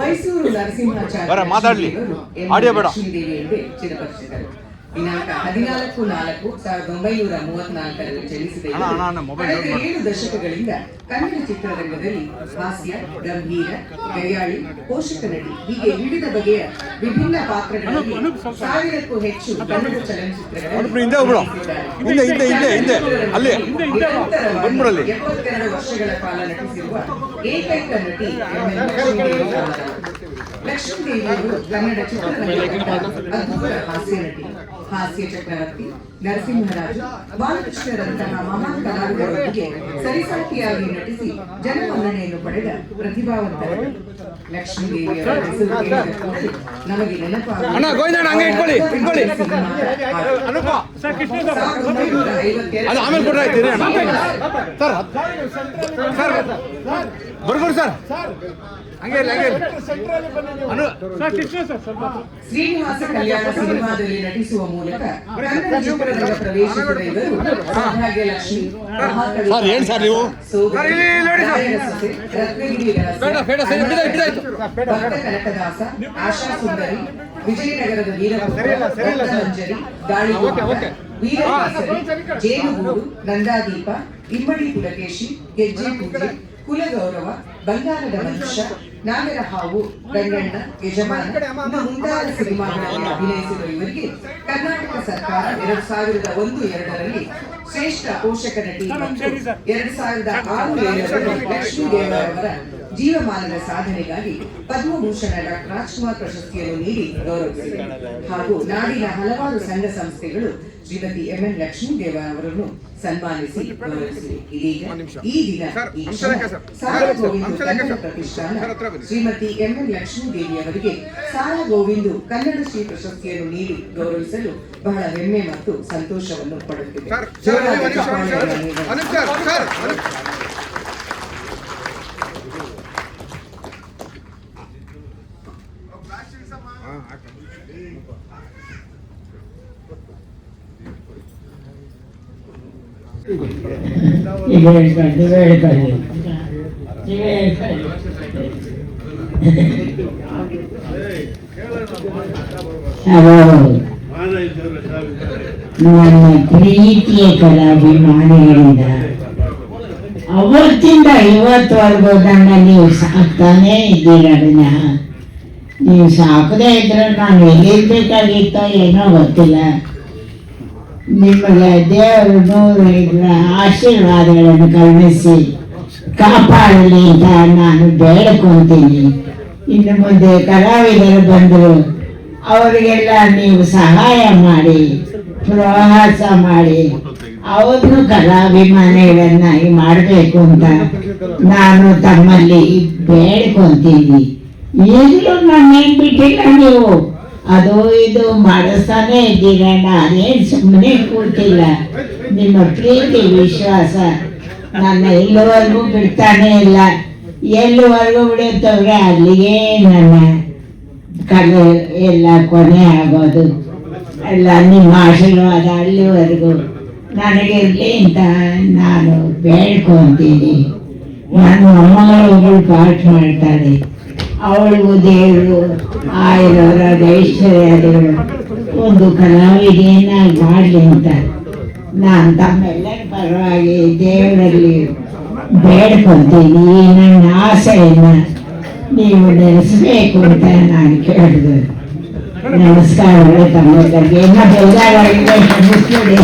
ಮೈಸೂರು ನರಸಿಂಹಾಚಾರ್ಯ ಮಾತಾಡ್ಲಿ ಆಡಿಯೋ ಬೇಡ. ಚಿರಪರಿಚಿತರು. ದಿನಾಂಕ 14/4/1934 ಜನಿಸಿದ 7 ದಶಕಗಳಿಂದ ಕನ್ನಡ ಚಿತ್ರರಂಗದಲ್ಲಿ ಹಾಸ್ಯ, ಗಂಭೀರ, ಗಯ್ಯಾಳಿ, ಪೋಷಕ ನಟಿ ಹೀಗೆ ವಿವಿಧ ಬಗೆಯ ವಿಭಿನ್ನ ಪಾತ್ರಗಳಲ್ಲಿ 1000ಕ್ಕೂ ಹೆಚ್ಚು ಕನ್ನಡ ಚಲನಚಿತ್ರಗಳಲ್ಲಿ 72 ವರ್ಷಗಳ ಕಾಲ ನಟಿಸಿರುವ ಏಕೈಕ ನಟಿ ಲಕ್ಷ್ಮೀದೇವಿಯವರು ಕನ್ನಡ ಚಿತ್ರರಂಗದ ಅದ್ಭುತ ಹಾಸ್ಯ ನಟಿ, ಹಾಸ್ಯ ಚಕ್ರವರ್ತಿ, ನರಸಿಂಹರಾಜು, ಬಾಲಕೃಷ್ಣರಂತಹ ಮಹಾನ್ ಕಲಾವಿದರೊಂದಿಗೆ ಸರಿಸಾಟಿಯಾಗಿ ನಟಿಸಿ ಜನಮನ್ನಣೆಯನ್ನು ಪಡೆದ ಪ್ರತಿಭಾವಂತ ಲಕ್ಷ್ಮೀದೇವಿಯವರ ಹೆಸರು ಕೇಳಿದ ಕೂಡಲೇ ನಮಗೆ ನೆನಪಾಗುವ ಶ್ರೀನಿವಾಸ ಕಲ್ಯಾಣ ಸಿನಿಮಾದಲ್ಲಿ ನಟಿಸುವ ಮೂಲಕ ಕನ್ನಡ ಚಿತ್ರರಂಗ ಪ್ರವೇಶಿಸಿದ ಇವರು ಸೌಭಾಗ್ಯಲಕ್ಷ್ಮಿ, ಕನಕದಾಸ, ಆಶಾ ಸುಂದರಿ, ವಿಜಯನಗರದ ವೀರಭದ್ರಂಜರಿ, ಗಾಳಿಗೋಟ, ವೀರಕೇಸರಿ, ಜೇನುಗೂಡು, ನಂದಾದೀಪ, ಇಮ್ಮಡಿ ಪುಲಕೇಶಿ, ಗೆಜ್ಜೆ ಪೂಜೆ, ಕುಲಗೌರವ, ಬಂಗಾರದ ಮನುಷ್ಯ, ನಾಗರ ಹಾವು, ಗಂಗಣ್ಣ, ಯಜಮಾನ ಮುಂತಾದ ಸಿನಿಮಾಗಳಲ್ಲಿ ಅಭಿನಯಿಸಿದ ಇವರಿಗೆ ಕರ್ನಾಟಕ ಸರ್ಕಾರ 2001-2ರಲ್ಲಿ ಶ್ರೇಷ್ಠ ಪೋಷಕ ನಟಿ ಮತ್ತು 2006-7ರಲ್ಲಿ ಲಕ್ಷ್ಮೀದೇವರವರ ಜೀವಮಾನದ ಸಾಧನೆಗಾಗಿ ಪದ್ಮಭೂಷಣ ಡಾಕ್ಟರ್ ರಾಜ್ಕುಮಾರ್ ಪ್ರಶಸ್ತಿಯನ್ನು ನೀಡಿ ಗೌರವಿಸಿದೆ. ಹಾಗೂ ನಾಡಿನ ಹಲವಾರು ಸಂಘ ಸಂಸ್ಥೆಗಳು ಶ್ರೀಮತಿ MN ಲಕ್ಷ್ಮೀದೇವ ಅವರನ್ನು ಸನ್ಮಾನಿಸಿ ಗೌರವಿಸಿದೆ. ಇದೀಗ ಈ ದಿನ ಈ ಸಾರಗೋವಿಂದು ಕನ್ನಡ ಪ್ರತಿಷ್ಠಾನ ಶ್ರೀಮತಿ MN ಲಕ್ಷ್ಮೀದೇವಿ ಅವರಿಗೆ ಸಾರಗೋವಿಂದು ಕನ್ನಡ ಶ್ರೀ ಪ್ರಶಸ್ತಿಯನ್ನು ನೀಡಿ ಗೌರವಿಸಲು ಬಹಳ ಹೆಮ್ಮೆ ಮತ್ತು ಸಂತೋಷವನ್ನು ಪಡುತ್ತಿದೆ. ನನ್ನ ಪ್ರೀತಿಯ ಕಲಾಭಿಮಾನಿಗಳಿಂದ ಅವತ್ತಿಂದ ಇವತ್ತವರೆಗೂ ನನ್ನ ನೀವು ಸಾಕ್ತಾನೇ ಇದ್ದೀರಣ್ಣ. ನೀವು ಸಾಕದೇ ಇದ್ರೆ ನಾನು ಎಲ್ಲಿರ್ಬೇಕಾಗಿತ್ತೋ ಏನೋ ಗೊತ್ತಿಲ್ಲ. ನಿಮಗೆ ದೇವರು 100 ಆಶೀರ್ವಾದಗಳನ್ನು ಕರುಣಿಸಿ ಕಾಪಾಡಲಿ ಅಂತ ನಾನು ಬೇಡ್ಕೊತೀನಿ. ಇನ್ನು ಮುಂದೆ ಕಲಾವಿದರು ಬಂದರು ಅವರಿಗೆಲ್ಲ ನೀವು ಸಹಾಯ ಮಾಡಿ, ಪ್ರೋತ್ಸಾಹ ಮಾಡಿ, ಅವ್ರನ್ನು ಕಲಾಭಿಮಾನಿಗಳನ್ನಾಗಿ ಮಾಡಬೇಕು ಅಂತ ನಾನು ತಮ್ಮಲ್ಲಿ ಬೇಡ್ಕೊತೀನಿ. ಈಗಲೂ ನಾನೇನು ಬಿಟ್ಟಿಲ್ಲ, ನೀವು ಅದು ಇದು ಮಾಡಿಸ್ತಾನೆ ಇದ್ದೀರಣ್ಣ. ಅದೇನು ಸುಮ್ಮನೆ ಕೂತಿಲ್ಲ. ನಿಮ್ಮ ಪ್ರೀತಿ ವಿಶ್ವಾಸ ನನ್ನ ಎಲ್ಲವರೆಗೂ ಬಿಡ್ತಾನೆ ಇಲ್ಲ. ಎಲ್ಲವರೆಗೂ ಬಿಡುತ್ತವ್ರೆ ಅಲ್ಲಿಗೆ ನನ್ನ ಕಲೆ ಎಲ್ಲ ಕೊನೆ ಆಗೋದು. ಎಲ್ಲ ನಿಮ್ಮ ಆಶೀರ್ವಾದ ಅಲ್ಲಿವರೆಗೂ ನನಗಿರಲಿ ಅಂತ ನಾನು ಬೇಡ್ಕೊತೀನಿ. ನನ್ನ ಮೊಮ್ಮಗಳು ಪಾಠ ಮಾಡ್ತಾಳೆ, ಅವಳಿಗೂ ದೇವರು ಆಯುರ್ವೇದ ಐಶ್ವರ್ಯಗಳು ಒಂದು ಕಲಾವಿದೆಯನ್ನಾಗಿ ಮಾಡಲಿ ಅಂತ ನಾನು ತಮ್ಮೆಲ್ಲರ ಪರವಾಗಿ ದೇವರಲ್ಲಿ ಬೇಡ್ಕೊತೀನಿ. ನನ್ನ ಆಸೆಯನ್ನು ನೀವು ನೆನೆಸಬೇಕು ಅಂತ ನಾನು ಕೇಳಿದೆ. ನಮಸ್ಕಾರಗಳು ತಮ್ಮೆಲ್ಲರಿಗೆ. ಇನ್ನೂ ಬೇಜಾರಾಗಿದೆ, ಕ್ಷಮಿಸ್ಬಿಡಿ.